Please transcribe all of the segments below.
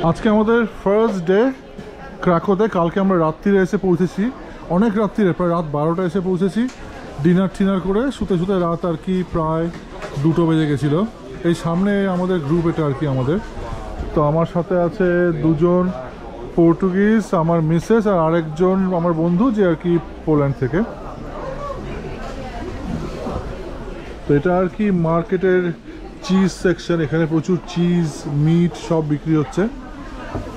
আজকে আমাদের first day ক্রাকোতে। কালকে আমরা রাত্রিরে এসে পৌঁছেছি, অনেক রাত্রিরে, প্রায় রাত 12টা এসে পৌঁছেছি। ডিনার করে শুতে শুতে রাত আর কি প্রায় 2টো বেজে গেছিলো। এই সামনে আমাদের গ্রুপ, এটা আর কি আমাদের। তো আমার সাথে আছে দুজন পর্তুগিজ, আমার মিসেস, আর আরেকজন আমার বন্ধু যে আর কি পোল্যান্ড থেকে। তো এটা আর কি মার্কেটের চিজ সেকশন, এখানে প্রচুর চিজ, মিট সব বিক্রি হচ্ছে।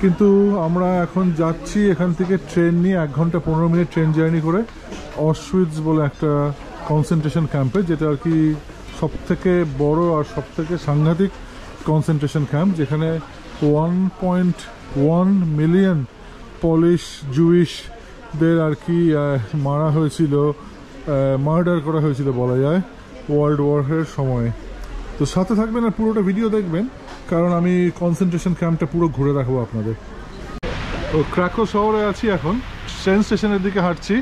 কিন্তু আমরা এখন যাচ্ছি এখান থেকে ট্রেন নিয়ে 1 ঘন্টা 15 মিনিট ট্রেন জার্নি করে অশউইটজ বলে একটা কনসেন্ট্রেশন ক্যাম্পে, যেটা আর কি সবথেকে বড় আর সবথেকে সাংঘাতিক কনসেন্ট্রেশন ক্যাম্প, যেখানে 1.1 মিলিয়ন পলিশ জুইশদের আর কি মারা হয়েছিল, মার্ডার করা হয়েছিল বলা যায় ওয়ার্ল্ড ওয়ারের সময়। তো সাথে থাকবেন আর পুরোটা ভিডিও দেখবেন, কারণ আমি কনসেন্ট্রেশন ক্যাম্পটা পুরো ঘুরে দেখাবো আপনাদের। তো ক্রাকো শহরে আছি এখন, ট্রেন স্টেশনের দিকে হাঁটছি।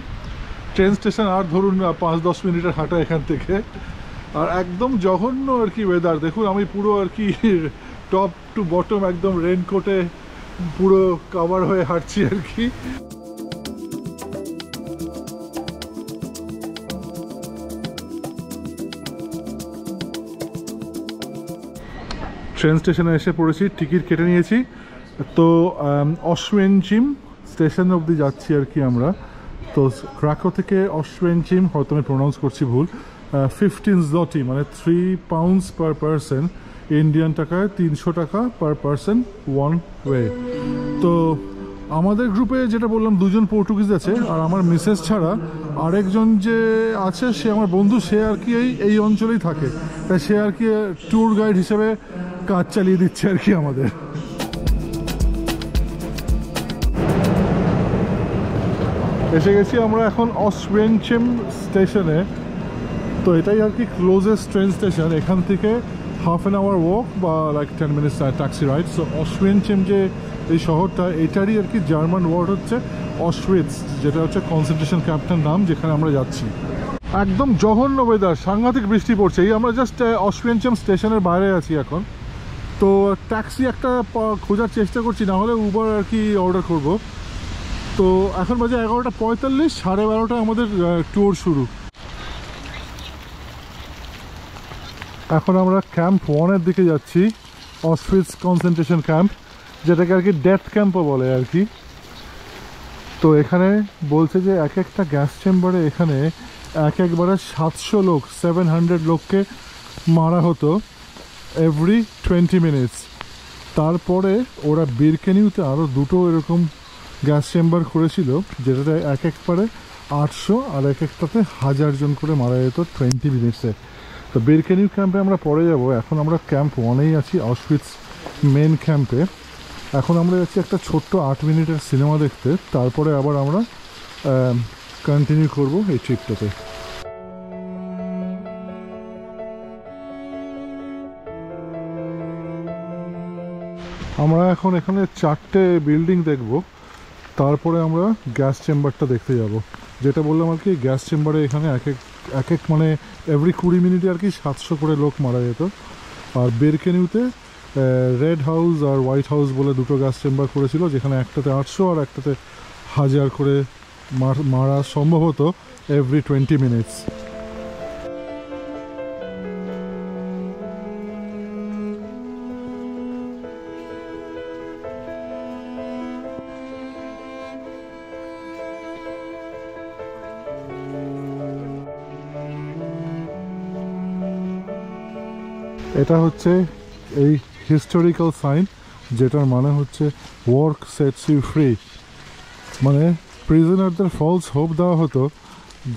ট্রেন স্টেশন আর ধরুন 5-10 মিনিটের হাঁটা এখান থেকে। আর একদম জঘন্য আর কি ওয়েদার, দেখুন আমি পুরো আর কি টপ টু বটম একদম রেনকোটে পুরো কভার হয়ে হাঁটছি আর কি। ট্রেন স্টেশনে এসে পড়েছি, টিকিট কেটে নিয়েছি। তো অশ্বেনচিম স্টেশন অবধি যাচ্ছি আর কি আমরা। তো ক্রাকো থেকে অশ্বেনচিম, হয়তো আমি প্রোনাউন্স করছি ভুল, 15 zloty মানে 3 pounds পার পারসন, ইন্ডিয়ান টাকায় 300 টাকা পার পারসন ওয়ান ওয়ে। তো আমাদের গ্রুপে যেটা বললাম, দুজন পর্তুগিজ আছে, আর আমার মিসেস ছাড়া আরেকজন যে আছে সে আমার বন্ধু, সে আর কি এই অঞ্চলেই থাকে, তাই সে আর কি ট্যুর গাইড হিসেবে কাজ চালিয়ে দিচ্ছে আর কি আমাদের। এসে গেছি আমরা এখন অশ্বেনচিম স্টেশনে। তো এটাই আর কি ক্লোজেস্ট ট্রেন স্টেশন, এখান থেকে হাফ অ্যান আওয়ার ওয়াক বা like 10 minutes taxi ride. So অশ্বেনচিম যে এই শহরটা, এটারই আর কি জার্মান ওয়ার্ড হচ্ছে অশউইটজ, যেটা হচ্ছে কনসেন্ট্রেশন ক্যাম্পটার নাম, যেখানে আমরা যাচ্ছি। একদম জঘন্য ওয়েদার, সাংঘাতিক বৃষ্টি পড়ছে। এই আমরা জাস্ট অশ্বেনচিম স্টেশনের বাইরে আছি এখন। তো ট্যাক্সি একটা খোঁজার চেষ্টা করছি, না হলে উবার আর কি অর্ডার করব। তো এখন বাজে 11:45, 12:30 আমাদের ট্যুর শুরু। এখন আমরা ক্যাম্প 1-এর দিকে যাচ্ছি, অশউইটজ কনসেন্ট্রেশন ক্যাম্প, যেটাকে আর কি ডেথ ক্যাম্পও বলে আর কি। তো এখানে বলছে যে এক একটা গ্যাস চেম্বারে এখানে একবারে 700 লোককে মারা হতো এভরি 20 মিনিটস। তারপরে ওরা বিরকেনিউতে আরও 2টো এরকম গ্যাস চেম্বার করেছিল, যেটাতে একবারে 800 আর একটাতে 1000 জন করে মারা যেত 20 মিনিটসে। তো বিরকেনিউ ক্যাম্পে আমরা পরে যাব। এখন আমরা ক্যাম্প 1-এই আছি, অশউইটজ মেন ক্যাম্পে। এখন আমরা যাচ্ছি একটা ছোট্ট 8 মিনিটের সিনেমা দেখতে, তারপরে আবার আমরা কন্টিনিউ করব এই ট্রিপটাতে। আমরা এখন এখানে 4টে বিল্ডিং দেখব, তারপরে আমরা গ্যাস চেম্বারটা দেখতে যাব। যেটা বললাম আর কি, গ্যাস চেম্বারে এখানে এক এক মানে এভরি 20 মিনিটে আর কি 700 করে লোক মারা যেত। আর বিরকেনিউতে রেড হাউস আর হোয়াইট হাউস বলে 2টো গ্যাস চেম্বার করেছিল, যেখানে একটাতে 800 আর একটাতে 1000 করে মারা সম্ভবত এভরি 20 মিনিটস। এটা হচ্ছে এই হিস্টোরিক্যাল সাইন, যেটার মানে হচ্ছে ওয়ার্ক সেটস ইউ ফ্রি, মানে প্রিজনারদের ফলস হোপ দেওয়া হতো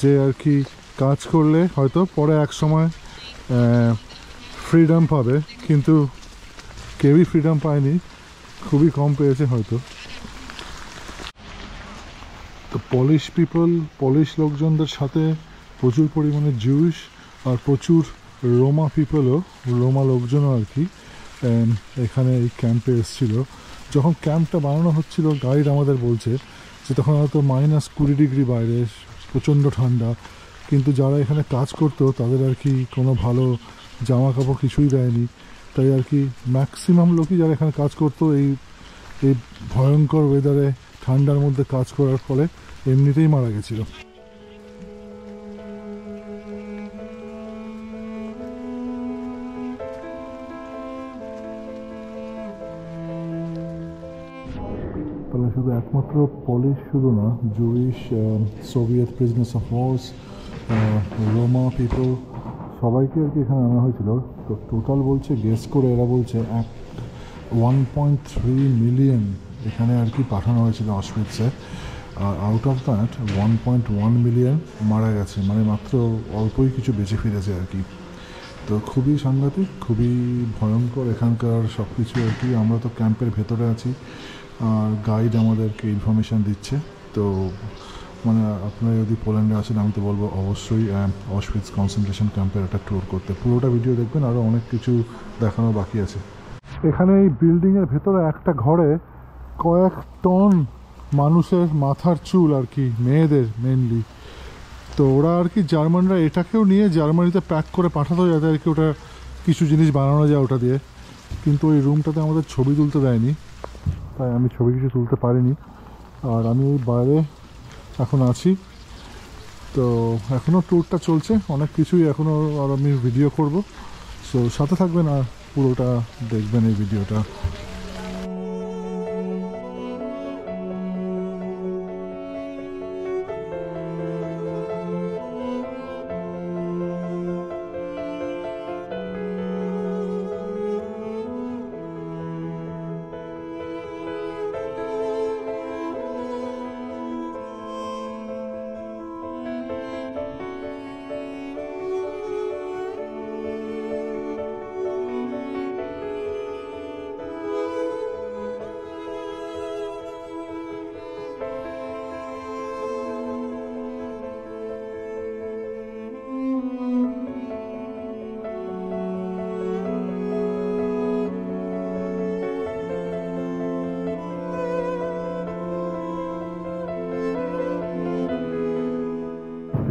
যে আর কি কাজ করলে হয়তো পরে এক সময় ফ্রিডম পাবে, কিন্তু কেউই ফ্রিডম পায়নি, খুবই কম পেয়েছে হয়তো। তো পলিশ লোকজনদের সাথে প্রচুর পরিমাণে জুইশ আর প্রচুর রোমা লোকজনও আর কি এখানে এই ক্যাম্পে এসেছিলো। যখন ক্যাম্পটা বানানো হচ্ছিল, গাইড আমাদের বলছে যে তখন হয়তো -20 ডিগ্রি বাইরে, প্রচণ্ড ঠান্ডা, কিন্তু যারা এখানে কাজ করতো তাদের আর কি কোনো ভালো জামা কাপড় কিছুই দেয়নি। তাই আর কি ম্যাক্সিমাম লোকই যারা এখানে কাজ করতো এই এই ভয়ঙ্কর ওয়েদারে ঠান্ডার মধ্যে কাজ করার ফলে এমনিতেই মারা গেছিল। তাহলে শুধু একমাত্র পলিশ শুধু না, Jewish, Soviet prisoners of wars, Roma people, সবাইকে আর কি এখানে আনা হয়েছিল। তো টোটাল বলছে, গেস করে এরা বলছে 1.3 মিলিয়ন এখানে আর কি পাঠানো হয়েছিল অশউইৎজে। আর আউট অফ দ্যাট 1.1 মিলিয়ন মারা গেছে, মানে মাত্র অল্পই কিছু বেঁচে ফিরেছে আর কি। তো খুবই সাংঘাতিক, খুবই ভয়ঙ্কর এখানকার সব কিছু আর কি। আমরা তো ক্যাম্পের ভেতরে আছি, আর গাইড আমাদেরকে ইনফরমেশান দিচ্ছে। তো মানে আপনারা যদি পোল্যান্ডে আসেন, আমি তো বলবো অবশ্যই অশউইৎজ কনসেন্ট্রেশন ক্যাম্পের একটা ট্যুর করতে। পুরোটা ভিডিও দেখবেন, আরও অনেক কিছু দেখানো বাকি আছে। এখানে এই বিল্ডিংয়ের ভেতরে একটা ঘরে কয়েক টন মানুষের মাথার চুল আর কি, মেয়েদের মেনলি। তো ওরা আর কি, জার্মানরা এটাকেও নিয়ে জার্মানিতে প্যাক করে পাঠাতো যাতে আর কি ওটা কিছু জিনিস বানানো যায় ওটা দিয়ে। কিন্তু ওই রুমটাতে আমাদের ছবি তুলতে দেয়নি, তাই আমি ছবি কিছু তুলতে পারিনি। আর আমি এই বাইরে এখন আছি, তো এখনও ট্যুরটা চলছে, অনেক কিছুই এখনও আর আমি ভিডিও করব। সো সাথে থাকবেন আর পুরোটা দেখবেন এই ভিডিওটা।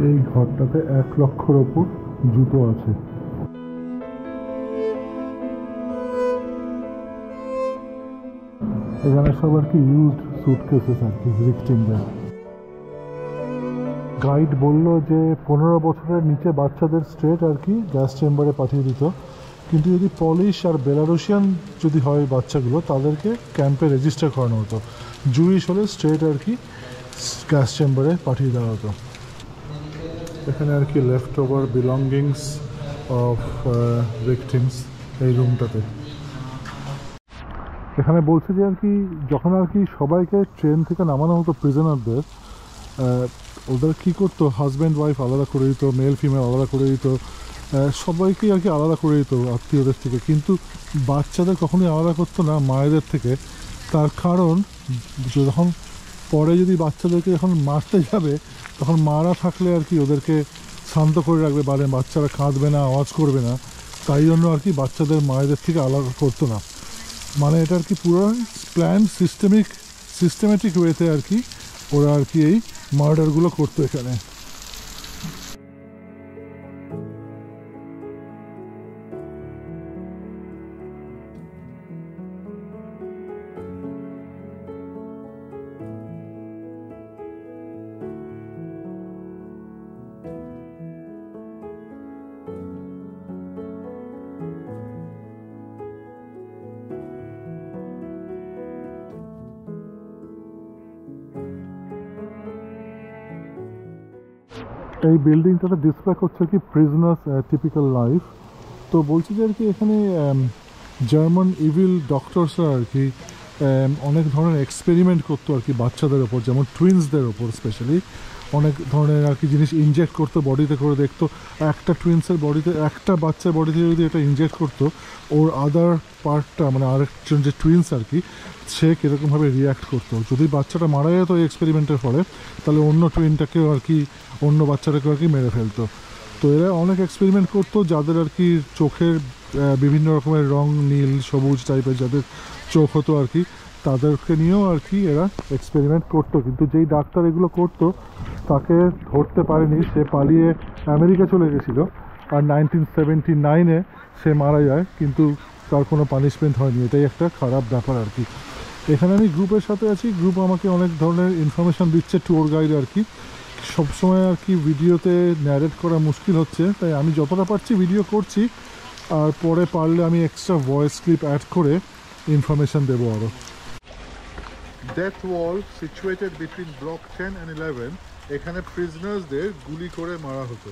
এই ঘরটাতে 1 লক্ষর ওপর জুতো আছে। এখানে সব আর কি ইউজড সুটকেসেস আর কি ভিকটিমদের। গাইড বলল যে 15 বছরের নিচে বাচ্চাদের স্ট্রেট আর কি গ্যাস চেম্বারে পাঠিয়ে দিত, কিন্তু যদি পলিশ আর বেলারুশিয়ান যদি হয় বাচ্চাগুলো, তাদেরকে ক্যাম্পে রেজিস্টার করানো হতো। জুইশ হলে স্ট্রেট আর কি গ্যাস চেম্বারে পাঠিয়ে দেওয়া হতো। এখানে আর কি left over belongings of victims এই রুমটাতে। এখানে বলছে যে আর কি যখন আর কি সবাইকে ট্রেন থেকে নামানো হতো প্রিজনারদের, ওদের কী করতো, হাজব্যান্ড ওয়াইফ আলাদা করে দিত, মেল ফিমেল আলাদা করে দিত, সবাইকেই আর কি আলাদা করে দিত আত্মীয়দের থেকে, কিন্তু বাচ্চাদের কখনোই আলাদা করতো না মায়েদের থেকে। তার কারণ যখন পরে যদি বাচ্চাদেরকে যখন মারতে যাবে, তখন মারা থাকলে আর কি ওদেরকে শান্ত করে রাখবে, মানে বাচ্চারা কাঁদবে না, আওয়াজ করবে না, তাই জন্য আর কি বাচ্চাদের মায়েদের থেকে আলাদা করতো না। মানে এটা আর কি পুরো প্ল্যান সিস্টেমেটিক ওয়েতে আর কি ওরা আর কি এই মার্ডারগুলো করতো এখানে। এই বিল্ডিংটাতে ডিসপ্লে করছে কি প্রিজনার্স টিপিক্যাল লাইফ। তো বলছি যে আর কি এখানে জার্মান ইভিল ডক্টরসরা আর কি অনেক ধরনের এক্সপেরিমেন্ট করতো আর কি বাচ্চাদের ওপর, যেমন টুইন্সদের ওপর স্পেশালি অনেক ধরনের আর কি জিনিস ইনজেক্ট করতো বডিতে করে, দেখতো একটা টুইন্সের বডিতে, একটা বাচ্চার বডিতে যদি এটা ইনজেক্ট করতো, ওর আদার পার্টটা মানে আরেকজন যে টুইন্স আর কি সে কীরকমভাবে রিয়্যাক্ট করতো। যদি বাচ্চাটা মারা যেত এই এক্সপেরিমেন্টের ফলে, তাহলে অন্য টুইনটাকেও আর কি, অন্য বাচ্চাটাকেও আর কি মেরে ফেলতো। তো এরা অনেক এক্সপেরিমেন্ট করতো, যাদের আর কি চোখের বিভিন্ন রকমের রং, নীল, সবুজ টাইপের যাদের চোখ হতো আর কি, তাদেরকে নিয়েও আর কি এরা এক্সপেরিমেন্ট করতো। কিন্তু যেই ডাক্তার এগুলো করতো তাকে ধরতে পারেনি, সে পালিয়ে আমেরিকা চলে গেছিলো, আর 1979-এ সে মারা যায়, কিন্তু তার কোনো পানিশমেন্ট হয়নি। এটাই একটা খারাপ ব্যাপার আর কি। এখানে আমি গ্রুপের সাথে আছি, গ্রুপ আমাকে অনেক ধরনের ইনফরমেশান দিচ্ছে, ট্যুর গাইড আর কি। সবসময় আর কি ভিডিওতে ন্যারেট করা মুশকিল হচ্ছে, তাই আমি যতটা পারছি ভিডিও করছি, আর পরে পারলে আমি এক্সট্রা ভয়েস ক্লিপ অ্যাড করে ইনফরমেশান দেবো আরও। Death wall situated between block 10 and 11, এখানে প্রিজনার্সদের গুলি করে মারা হতো।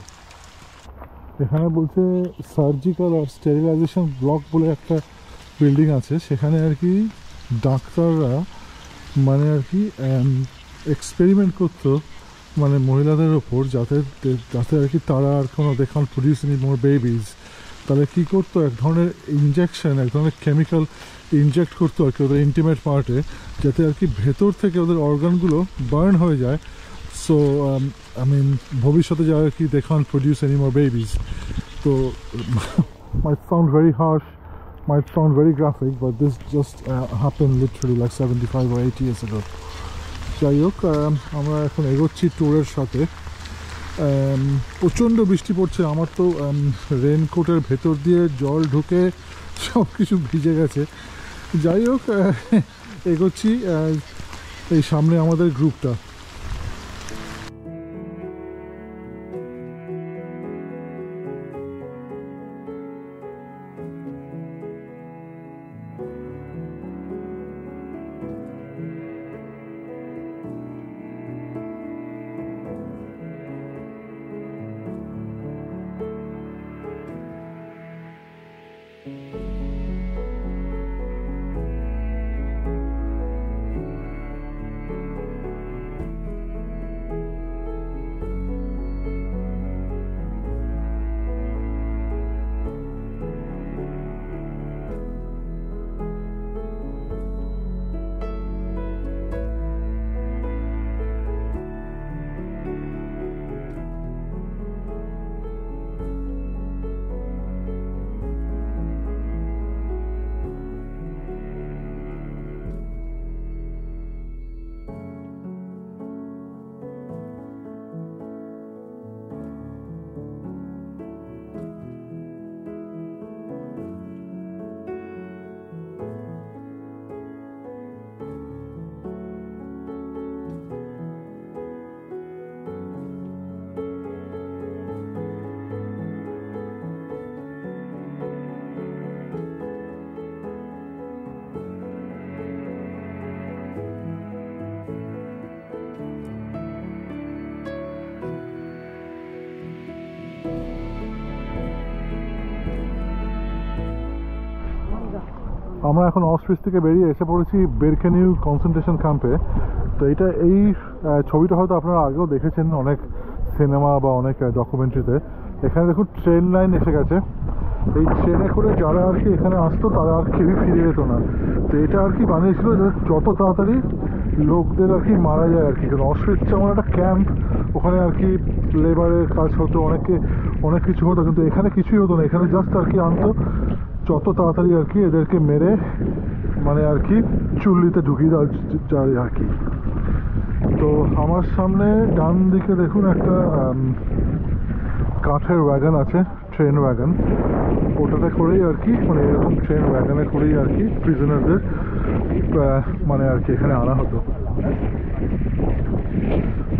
এখানে বলছে সার্জিক্যাল আর স্টেরিলাইজেশন ব্লক বলে একটা বিল্ডিং আছে, সেখানে আর কি ডাক্তাররা মানে আর কি এক্সপেরিমেন্ট করতো মানে মহিলাদের ওপর, যাতে আর কি তারা আর কোনো they can't produce any more babies. তাহলে কী করতো, এক ধরনের ইনজেকশন, এক ধরনের কেমিক্যাল ইনজেক্ট করতো আর কি ওদের ইন্টিমেট পার্টে, যাতে আর কি ভেতর থেকে ওদের অর্গানগুলো বার্ন হয়ে যায়। সো আই মিন ভবিষ্যতে যা আর কি they can't produce any more babies. তো might sound very harsh, might sound very graphic, but this just happened literally like 75 or 80 years ago. যাই হোক, আমরা এখন এগোচ্ছি ট্যুরের সাথে। প্রচণ্ড বৃষ্টি পড়ছে, আমার তো রেনকোটের ভেতর দিয়ে জল ঢুকে সব কিছু ভিজে গেছে। যাই হোক, এগোচ্ছি। এই সামনে আমাদের গ্রুপটা। আমরা এখন অস্ট্রিচ থেকে বেরিয়ে এসে পড়েছি বেরকেনিউ কনসেন্ট্রেশন ক্যাম্পে। তো এই ছবিটা হয়তো আপনারা আগেও দেখেছেন অনেক সিনেমা বা অনেক ডকুমেন্টারিতে। এখানে দেখুন ট্রেন লাইন এসে গেছে, এই ট্রেনে করে যারা আর কি এখানে আসতো তারা আর কেউই ফিরে যেত না। তো এটা আর কি বানিয়েছিল যত তাড়াতাড়ি লোকদের আর কি মারা যায় আর কি। কারণ অস্ট্রিচ যেমন একটা ক্যাম্প, ওখানে আর কি লেবারের কাজ হতো, অনেক কিছু হতো, কিন্তু এখানে কিছুই হতো না। এখানে জাস্ট আর কি আনতো যত তাড়াতাড়ি আর কি এদেরকে মেরে মানে আর কি চুল্লিতে ঢুকিয়ে দেওয়া যায় আর কি। তো আমার সামনে ডান দিকে দেখুন একটা কাঠের ওয়াগন আছে, ট্রেন ওয়াগন। ওটাতে করেই আর কি মানে এরকম ট্রেন ওয়াগনে করেই আর কি প্রিজনারদের মানে আর কি এখানে আনা হতো।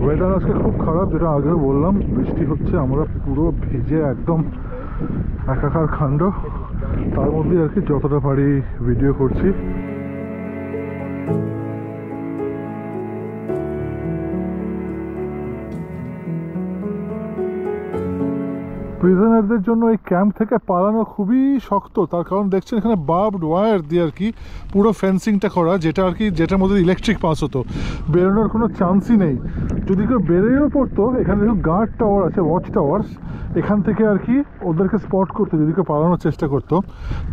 ওয়েদার আজকে খুব খারাপ, যেটা আগেও বললাম, বৃষ্টি হচ্ছে, আমরা পুরো ভিজে একদম একাকার কাণ্ড। তার মধ্যে আর কি যতটা পারি ভিডিও করছি। প্রিজনারদের জন্য এই ক্যাম্প থেকে পালানো খুবই শক্ত, তার কারণ দেখছেন এখানে বার্বড ওয়্যার দিয়ে আর কি পুরো ফেন্সিংটা করা, যেটার মধ্যে ইলেকট্রিক পাস হতো, বেরোনোর কোনো চান্সই নেই। যদি কেউ বেরোয়ও পড়তো, এখানে দেখুন গার্ড টাওয়ার আছে, ওয়াচ টাওয়ার, এখান থেকে আর কি ওদেরকে স্পট করতো যদি কেউ পালানোর চেষ্টা করতো।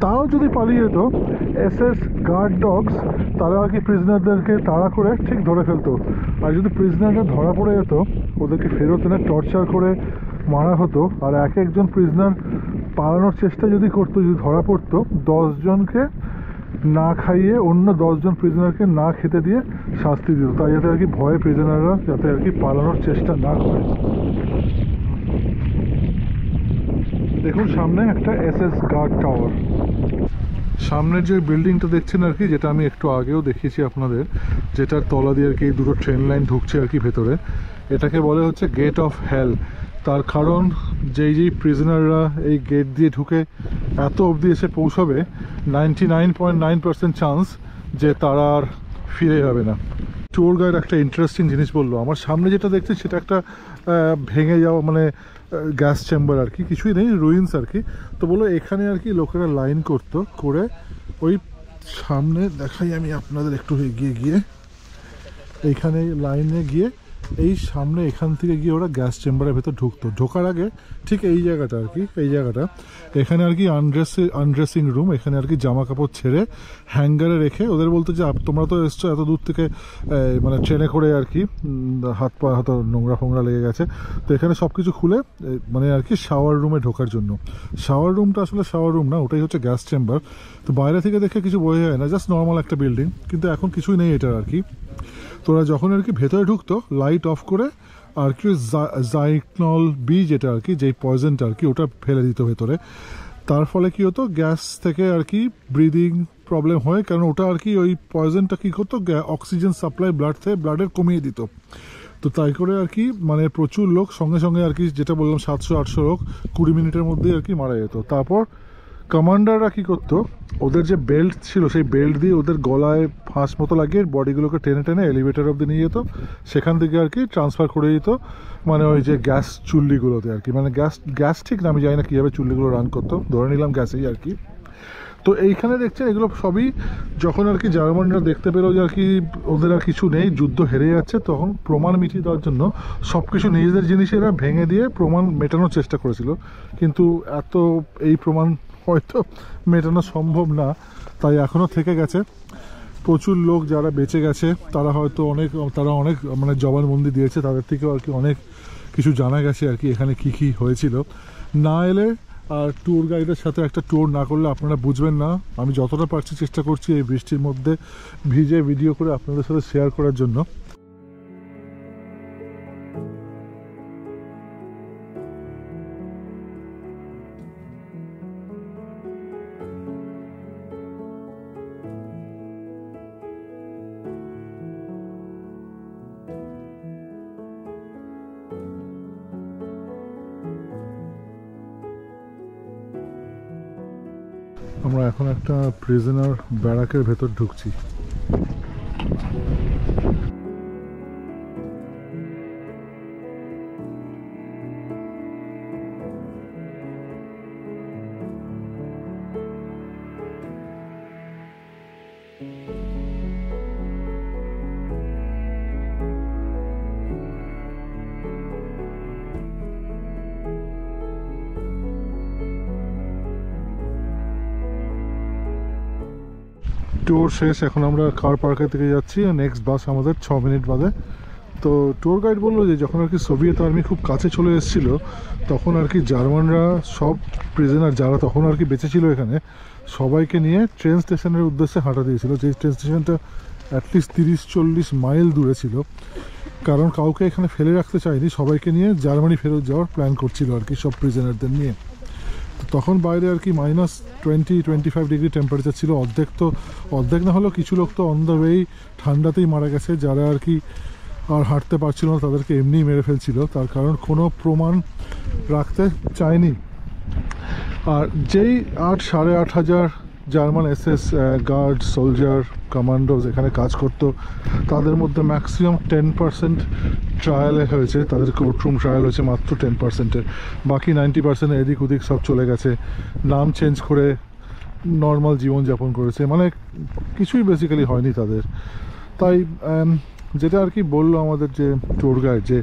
তাও যদি পালিয়ে যেত, এসএস গার্ড ডগস তারা আর কি প্রিজনারদেরকে তাড়া করে ঠিক ধরে ফেলতো। আর যদি প্রিজনাররা ধরা পড়ে যেত, ওদেরকে ফেরত এনে টর্চার করে মারা হতো। আর একজন প্রিজনার পালানোর চেষ্টা যদি করতো, যদি ধরা পড়তো, 10 জনকে না খাইয়ে অন্য 10 জন প্রিজনারকে না খেতে দিয়ে শাস্তি দিত, তাই যাতে আর কি ভয়ে প্রিজনাররা যাতে আর কি পালানোর চেষ্টা না করে। দেখুন সামনে একটা এসএস গার্ড টাওয়ার। সামনের যে বিল্ডিংটা দেখছেন আর কি, যেটা আমি একটু আগেও দেখিয়েছি আপনাদের, যেটার তলা দিয়ে আর কি দুটো ট্রেন লাইন ঢুকছে আর কি ভেতরে, এটাকে বলে হচ্ছে গেট অফ হেল। তার কারণ যেই প্রিজনাররা এই গেট দিয়ে ঢুকে এত অবধি এসে পৌঁছাবে, 99.9% চান্স যে তারা আর ফিরে যাবে না। ট্যুর গাইড একটা ইন্টারেস্টিং জিনিস বললো, আমার সামনে যেটা দেখছি সেটা একটা ভেঙে যাওয়া মানে গ্যাস চেম্বার আর কি, কিছুই নেই, রুইন্স আর কি। তো বললো এখানে আর কি লোকেরা লাইন করতো, করে ওই সামনে দেখাই আমি আপনাদের একটু এগিয়ে গিয়ে, এইখানে লাইনে গিয়ে এই সামনে এখান থেকে গিয়ে ওরা গ্যাস চেম্বারের ভেতর ঢুকতো। ঢোকার আগে ঠিক এই জায়গাটা আর কি, এই জায়গাটা এখানে আর কি আনড্রেসিং রুম, এখানে আর কি জামা কাপড় ছেড়ে হ্যাঙ্গারে রেখে ওদের বলতো যে তোমরা তো এসছো এত দূর থেকে মানে ট্রেনে করে আর কি, হাত পা হয়তো নোংরা ফোংরা লেগে গেছে, তো এখানে সব কিছু খুলে মানে আর কি শাওয়ার রুমে ঢোকার জন্য। শাওয়ার রুমটা আসলে শাওয়ার রুম না, ওটাই হচ্ছে গ্যাস চেম্বার। তো বাইরে থেকে দেখে কিছু বোঝা যায় না, জাস্ট নর্মাল একটা বিল্ডিং, কিন্তু এখন কিছুই নেই এটার আর কি। তোরা যখন আর কি ভেতরে ঢুকতো লাইট অফ করে আর কি জাইক্নল বি যেটা আর কি, যেই পয়জনটা আর কি ওটা ফেলে দিত ভেতরে। তার ফলে কি হতো, গ্যাস থেকে আর কি ব্রিদিং প্রবলেম হয়, কারণ ওটা আর কি ওই পয়জনটা কী করতো, অক্সিজেন সাপ্লাই ব্লাডের কমিয়ে দিত। তো তাই করে আর কি মানে প্রচুর লোক সঙ্গে সঙ্গে আর কি, যেটা বললাম 700-800 লোক 20 মিনিটের মধ্যেই আর কি মারা যেত। তারপর কমান্ডাররা কী করতো, ওদের যে বেল্ট ছিল সেই বেল্ট দিয়ে ওদের গলায় ফাঁস মতো লাগিয়ে বডিগুলোকে টেনে টেনে এলিভেটর অব্দি নিয়ে যেত, সেখান থেকে আর কি ট্রান্সফার করে দিত মানে ওই যে গ্যাস চুল্লিগুলোতে আর কি। মানে গ্যাস ঠিক না, আমি জানি না কীভাবে চুল্লিগুলো রান করতো, ধরে নিলাম গ্যাসেই আর কি। তো এইখানে দেখছেন এগুলো সবই যখন আর কি জার্মানরা দেখতে পেলো যে আর কি ওদের আর কিছু নেই, যুদ্ধ হেরে যাচ্ছে, তখন প্রমাণ মিটিয়ে দেওয়ার জন্য সব কিছু নিজেদের জিনিসেরা ভেঙে দিয়ে প্রমাণ মেটানোর চেষ্টা করেছিল। কিন্তু এই প্রমাণ হয়তো মেটানো সম্ভব না, তাই এখনও থেকে গেছে। প্রচুর লোক যারা বেঁচে গেছে তারা অনেক মানে জবানবন্দি দিয়েছে, তাদের থেকেও আর কি অনেক কিছু জানা গেছে আর কি এখানে কি হয়েছিল। না এলে আর ট্যুর গাইডের সাথে একটা ট্যুর না করলে আপনারা বুঝবেন না। আমি যতটা পারছি চেষ্টা করছি এই বৃষ্টির মধ্যে ভিজে ভিডিও করে আপনাদের সাথে শেয়ার করার জন্য। আমরা এখন একটা প্রিজনার ব্যারাকের ভেতর ঢুকছি। ট্যুর শেষ, এখন আমরা কার পার্কের দিকে যাচ্ছি, নেক্সট বাস আমাদের 6 মিনিট বাদে। তো ট্যুর গাইড বললো যে যখন আর কি সোভিয়েত আর্মি খুব কাছে চলে এসেছিলো, তখন আর কি জার্মানরা সব প্রিজনার যারা তখন আর কি বেঁচে ছিল এখানে সবাইকে নিয়ে ট্রেন স্টেশনের উদ্দেশ্যে হাঁটা দিয়েছিল, যে ট্রেন স্টেশনটা অ্যাটলিস্ট 30-40 মাইল দূরে ছিল, কারণ কাউকে এখানে ফেলে রাখতে চায়নি, সবাইকে নিয়ে জার্মানি ফেরত যাওয়ার প্ল্যান করছিল আর কি সব প্রিজনারদের নিয়ে। তখন বাইরে আর কি -20-25 ডিগ্রি টেম্পারেচার ছিল, অর্ধেক না হলেও কিছু লোক তো অন দ্য ওয়েই ঠান্ডাতেই মারা গেছে, যারা আর কি আর হাঁটতে পারছিল না তাদেরকে এমনিই মেরে ফেলছিল, তার কারণ কোনো প্রমাণ রাখতে চায়নি। আর যেই 8,500 German SS guard, soldier, commandos এখানে কাজ করতো, তাদের মধ্যে ম্যাক্সিমাম 10% ট্রায়ালে হয়েছে, তাদের কোর্টরুম ট্রায়াল হয়েছে মাত্র 10%-এর, বাকি 90% এদিক ওদিক সব চলে গেছে, নাম চেঞ্জ করে নর্মাল জীবনযাপন করেছে, মানে কিছুই বেসিক্যালি হয়নি তাদের। তাই যেটা আর কি বললো আমাদের যে ট্যুর গাইড, যে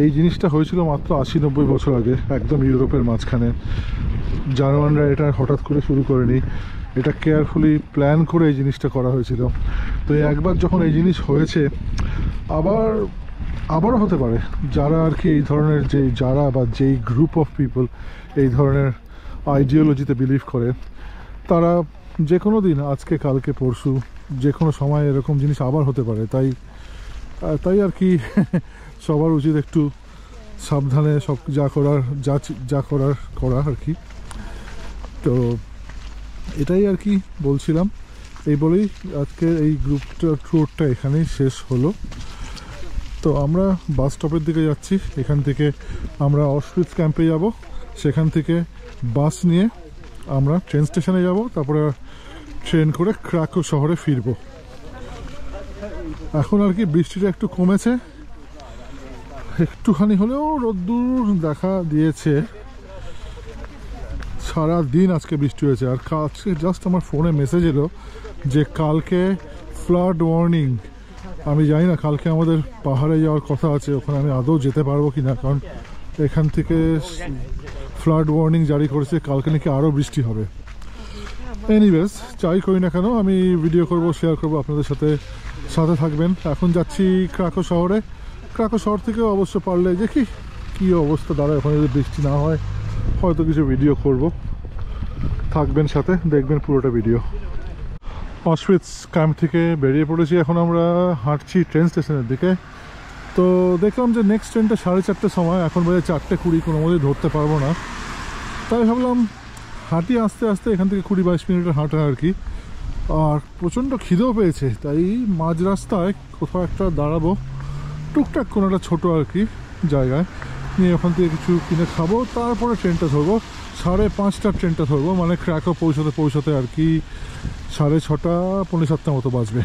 এই জিনিসটা হয়েছিল মাত্র 80-90 বছর আগে, একদম ইউরোপের মাঝখানে। জার্মানরা এটা হঠাৎ করে শুরু করেনি, এটা কেয়ারফুলি প্ল্যান করে এই জিনিসটা করা হয়েছিল। তো একবার যখন এই জিনিস হয়েছে, আবারও হতে পারে। যারা আর কি এই ধরনের যেই গ্রুপ অফ পিপল এই ধরনের আইডিওলজিতে বিলিভ করে, তারা যে কোনো দিন, আজকে কালকে পরশু যে কোনো সময় এরকম জিনিস আবার হতে পারে। তাই আর কি সবার উচিত একটু সাবধানে সব যা করার করা আর কি। তো এটাই আর কি বলছিলাম। এই বলেই আজকের এই ট্যুরটা এখানেই শেষ হলো। তো আমরা বাস স্টপের দিকে যাচ্ছি। এখান থেকে আমরা অশউইৎজ ক্যাম্পে যাব, সেখান থেকে বাস নিয়ে আমরা ট্রেন স্টেশনে যাব, তারপরে ট্রেন করে ক্রাকো শহরে ফিরবো। এখন আর কি বৃষ্টিটা একটু কমেছে, একটুখানি হলেও রোদ্দুর দেখা দিয়েছে। সারা দিন আজকে বৃষ্টি হয়েছে। আর আজকে জাস্ট আমার ফোনে মেসেজ এলো যে কালকে ফ্লাড ওয়ার্নিং। আমি জানি না কালকে আমাদের পাহাড়ে যাওয়ার কথা আছে, ওখানে আমি আদৌ যেতে পারবো কি না, কারণ এখান থেকে ফ্লাড ওয়ার্নিং জারি করেছে, কালকে নাকি আরও বৃষ্টি হবে। এনিওয়েজ, যাই করি না কেন আমি ভিডিও করব, শেয়ার করব আপনাদের সাথে, সাথে থাকবেন। এখন যাচ্ছি ক্রাকো শহরে। ক্রাকো শহর থেকে অবশ্য পারলে দেখি কী অবস্থা দাঁড়ায়, ওখানে যদি বৃষ্টি না হয় হয়তো কিছু ভিডিও করব। থাকবেন সাথে, দেখবেন পুরোটা ভিডিও। অশউইৎজ ক্যাম্প থেকে বেরিয়ে পড়েছি, এখন আমরা হাঁটছি ট্রেন স্টেশনের দিকে। তো দেখলাম যে নেক্সট ট্রেনটা 4:30টার সময়, এখন বাজে 4:20, কোনো মধ্যে ধরতে পারবো না। তাই ভাবলাম হাঁটি আস্তে আস্তে, এখান থেকে 20-22 মিনিটের হাঁটা আর কি। আর প্রচণ্ড খিদেও পেয়েছে, তাই মাঝ রাস্তায় কোথাও একটা দাঁড়াবো, টুকটাক কোনো একটা ছোটো আর কি জায়গায় নিয়ে ওখান থেকে কিছু কিনে খাবো, তারপরে ট্রেনটা ধরবো। 5:30টার ট্রেনটা ধরবো, মানে ক্রাকো পৌঁছাতে আর কি 6:30 পৌনে 7টা মতো বাজবে।